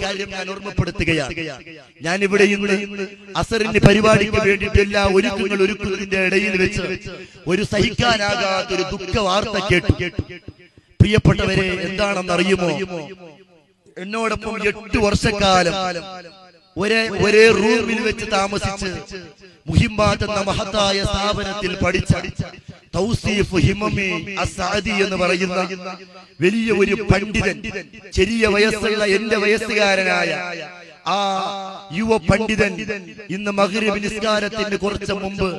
കാര്യം ഞാൻ ഓർമ്മപ്പെടുത്തുകയാണ്. ഞാൻ ഇവിടെ ഇന്ന് അസറിന്റെ പരിപാടിക്ക് വേണ്ടിയിട്ട് എല്ലാ ഒരുക്കുന്നതിന്റെ ഇടയിൽ വെച്ച് ഒരു സഹിക്കാനാകാത്തൊരു ദുഃഖ വാർത്ത കേട്ടു. പ്രിയപ്പെട്ടവരെ, എന്താണെന്ന് അറിയുമോ? എന്നോടൊപ്പം 8 വർഷക്കാലം ഒരേ റൂമിൽ വെച്ച് താമസിച്ച് മുഹിമ്മാത്ത് എന്ന മഹത്തായ സ്ഥാപനത്തിൽ പഠിച്ച തൗസീഫ് ഹിമമി അസ്സാദി എന്ന് പറയുന്ന വലിയ ഒരു പണ്ഡിതൻ, ചെറിയ വയസ്സുള്ള എന്റെ വയസ്സുകാരനായ ആ യുവ പണ്ഡിതൻ ഇന്ന് മഗ്രിബ് നിസ്കാരത്തിന് കുറച്ച് മുമ്പ്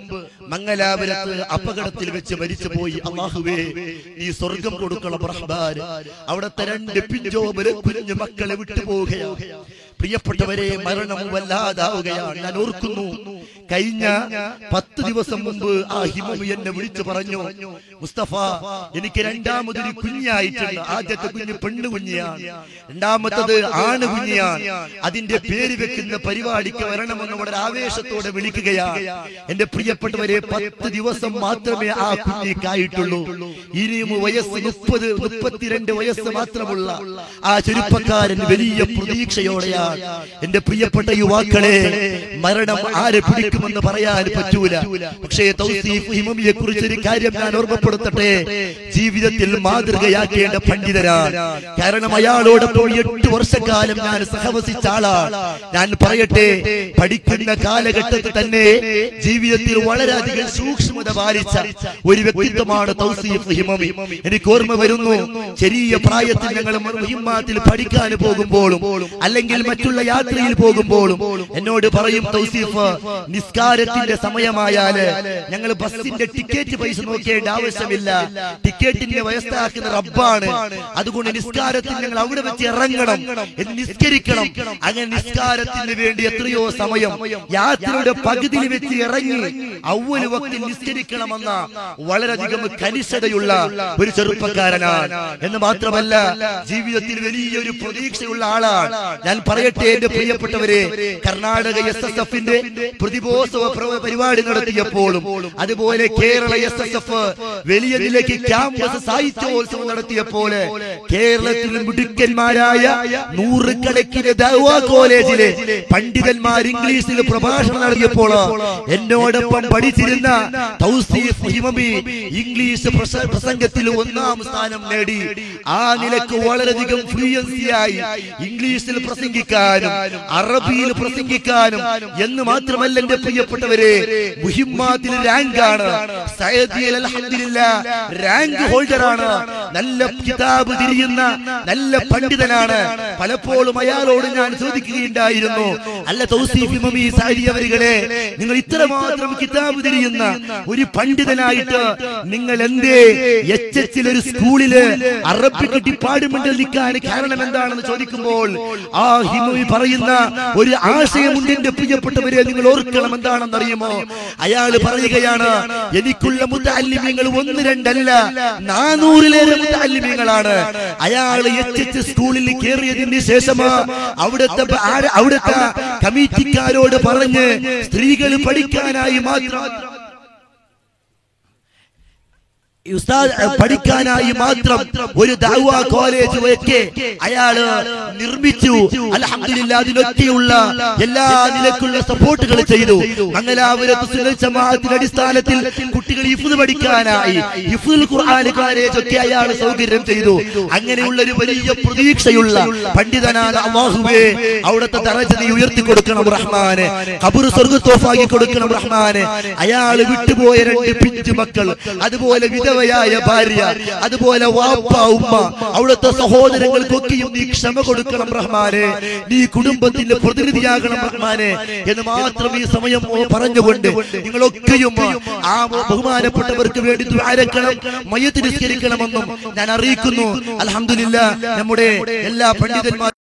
മംഗലാപുരത്ത് അപകടത്തിൽ വെച്ച് മരിച്ചുപോയി. അല്ലാഹുവേ, നീ സ്വർഗം കൊടുക്കണം റഹ്മാൻ. അവിടുത്തെ 2 പിഞ്ചോമല കുഞ്ഞു മക്കളെ വിട്ടുപോവുകയാണ്. പ്രിയപ്പെട്ടവരെ, മരണം വല്ലാതാവുകയാണ്. ഞാൻ ഓർക്കുന്നു, കഴിഞ്ഞ 10 ദിവസം മുമ്പ് ആ ഹിമമി എന്നെ വിളിച്ചു പറഞ്ഞു, മുസ്തഫ, എനിക്ക് രണ്ടാമതൊരു കുഞ്ഞായിട്ടുണ്ട്. ആദ്യത്തെ കുഞ്ഞ് പെണ്ണു കുഞ്ഞിയാണ്, രണ്ടാമത്തത് ആണ് കുഞ്ഞിയാണ്. അതിന്റെ പേര് വെക്കുന്ന പരിപാടിക്ക് വരണമെന്ന് വളരെ ആവേശത്തോടെ വിളിക്കുകയാണ്. എന്റെ പ്രിയപ്പെട്ടവരെ, 10 ദിവസം മാത്രമേ ആ കുഞ്ഞിക്കായിട്ടുള്ളൂ. ഇനിയും വയസ്സ് 32 വയസ്സ് മാത്രമുള്ള ആ ചെറുപ്പക്കാരൻ വലിയ പ്രതീക്ഷയോടെയാണ്. എന്റെ പ്രിയപ്പെട്ട യുവാക്കളെ, മരണം ആരെ പിടിക്കുമെന്ന് പറയാൻ പറ്റൂല. പക്ഷേ തൗസീഫ് ഹിമമിയെ കുറിച്ചൊരു കാര്യം ഞാൻ ഓർമ്മപ്പെടുത്തട്ടെ. ജീവിതത്തിൽ മാതൃകയാക്കേണ്ട പണ്ഡിതരാണ്. കാരണം അയാളോടൊപ്പം 8 വർഷക്കാലം ഞാൻ സഹവസിച്ച ആളാണ്. ഞാൻ പറയട്ടെ, പഠിക്കുന്ന കാലഘട്ടത്തിൽ തന്നെ ജീവിതത്തിൽ വളരെയധികം സൂക്ഷ്മത പാലിച്ച ഒരു വ്യക്തിത്വമാണ് തൗസീഫ് ഹിമമി. എനിക്ക് ഓർമ്മ വരുന്നു, ചെറിയ പ്രായത്തിൽ ഞങ്ങൾ മുഹിമ്മാത്തിൽ പഠിക്കാൻ പോകുമ്പോഴും അല്ലെങ്കിൽ മറ്റുള്ള യാത്രയിൽ പോകുമ്പോഴും എന്നോട് പറയും, തൗസീഫ്, നിസ്കാരത്തിന്റെ സമയമായാല് ഞങ്ങൾ ബസിന്റെ ടിക്കറ്റ് പൈസ നോക്കേണ്ട ആവശ്യമില്ല, ടിക്കറ്റിന്റെ വ്യവസ്ഥയാക്കുന്ന റബ്ബാണ്. അതുകൊണ്ട് നിസ്കാരത്തിന് ഞങ്ങൾ അവിടെ വെച്ച് ഇറങ്ങണം, നിസ്കരിക്കണം. അങ്ങനെ നിസ്കാരത്തിന് വേണ്ടി എത്രയോ സമയം യാത്രയുടെ പകുതിയിൽ വെച്ച് ഇറങ്ങി അവ്വൽ വക്തിൽ നിസ്കരിക്കണമെന്ന വളരെയധികം കനിഷ്ഠതയുള്ള ഒരു ചെറുപ്പക്കാരനാണ്. എന്ന് മാത്രമല്ല, ജീവിതത്തിൽ വലിയൊരു പ്രതീക്ഷയുള്ള ആളാണ്. ഞാൻ പറയട്ടെ എന്റെ പ്രിയപ്പെട്ടവരെ, കർണാടക SSFന്റെ പ്രതിഭോത്സവ പരിപാടി നടത്തിയപ്പോഴും അതുപോലെ കേരള SSF വലിയ നിലയ്ക്ക് ക്യാമ്പസ് സാഹിത്യോത്സവം നടത്തിയപ്പോലെ കേരളത്തിൽ മിടുക്കന്മാരായ 100 കണക്കിന് ദഅ്വാ കോളേജിലെ പണ്ഡിതന്മാർ ഇംഗ്ലീഷിൽ പ്രഭാഷണം നടത്തിയപ്പോൾ എന്നോടൊപ്പം പഠിച്ചിരുന്ന തൗസീഫ് ഹിമമി ഇംഗ്ലീഷ് പ്രസംഗത്തിൽ 1ാം സ്ഥാനം നേടി. ആ നിലക്ക് വളരെയധികം ഫ്ലൂയൻസിയായി ഇംഗ്ലീഷിൽ പ്രസംഗിക്കാനും അറബിയിൽ പ്രസംഗിക്കാനും എന്ന് മാത്രമല്ല എന്റെ പ്രിയപ്പെട്ടവരെ, മുഹിമ്മാത്തിൽ റാങ്കാണ്. സയ്യിദിൽ അൽഹംദുലില്ലാഹ് റാങ്ക് ഹോൾഡറാണ്. നല്ല കിതാബ് തിരിയുന്ന നല്ല പണ്ഡിതനാണ്. പലപ്പോഴും അയാളോട് ഞാൻ ചോദിക്കുകയുണ്ടായിരുന്നു, അല്ല തൗസീഫ് ഹിമമി സാരി അവരുകളെ, നിങ്ങൾ ഇത്രമാത്രം കിതാബ് തിരിയുന്ന ഒരു പണ്ഡിതനായിട്ട് നിങ്ങൾ എന്തേ HH ഒരു സ്കൂളില് അറബിക് ഡിപ്പാർട്ട്മെന്റിൽ നിൽക്കാൻ കാരണം എന്താണെന്ന് ചോദിക്കുമ്പോൾ ആ ഹിമമി പറയുന്ന ഒരു ആശയമുണ്ട് എന്റെ പ്രിയപ്പെട്ടവരെ, നിങ്ങൾ ഓർക്കണം. എന്താണെന്ന് അറിയുമോ? അയാൾ പറയുകയാണ്, എനിക്കുള്ള മുതഅല്ലിമീങ്ങൾ 1-2 അല്ല, 400-ലേറെ മുതഅല്ലിമീങ്ങളാണ്. അയാൾ HH സ്കൂളിൽ കയറിയതിന് ശേഷം അവിടുത്തെ കമ്മിറ്റിക്കാരോട് പറഞ്ഞ് സ്ത്രീകൾ പഠിക്കാനായി മാത്രം പഠിക്കാനായി മാത്രം ഒരു ദഅ്വാ കോളേജ് ഒക്കെ അയാള് നിർമ്മിച്ചു. അൽഹംദുലില്ലാഹ്, അതിനൊക്കെയുള്ള എല്ലാ നിലക്കുള്ള സപ്പോർട്ടുകൾ ചെയ്തു. മംഗലാപുരത്ത് സുന്നത്ത് ജമാഅത്തിന്റെ അടിസ്ഥാനത്തിൽ കുട്ടികൾ ഹിഫ്ദ് പഠിക്കാനായി ഹിഫ്ദുൽ ഖുർആൻ കോളേജ് ഒക്കെ അയാൾ സൗകര്യം ചെയ്തു. അങ്ങനെയുള്ള ഒരു വലിയ പ്രതീക്ഷയുള്ള പണ്ഡിതനാണ്. അല്ലാഹുവേ, അവിടുത്തെ ദറജ നീ ഉയർത്തി കൊടുക്കണം റഹ്മാനെ, ഖബർ സ്വർഗ്ഗത്തോഫാക്കി കൊടുക്കണം റഹ്മാനെ. അയാൾ വിട്ടുപോയ 2 പിഞ്ചു മക്കൾ, അതുപോലെ വിധവയായ ഭാര്യ, അതുപോലെ വാപ്പ ഉമ്മ, അവിടുത്തെ സഹോദരങ്ങൾക്കൊക്കെയും നീ ക്ഷമ കൊടുക്കണം റഹ്മാനെ, നീ കുടുംബത്തിന്റെ പ്രതിനിധിയാകണം റഹ്മാനെ എന്ന് മാത്രം ഈ സമയം പറഞ്ഞുകൊണ്ട് നിങ്ങളൊക്കെയും ആ ബഹുമാനപ്പെട്ടവർക്ക് വേണ്ടി ദുആരക്കണം, മയ്യിത്ത് നിസ്കരിക്കണമെന്നും ഞാൻ അറിയിക്കുന്നു. അൽഹംദുലില്ലാഹ്, നമ്മുടെ എല്ലാ പണ്ഡിതന്മാരും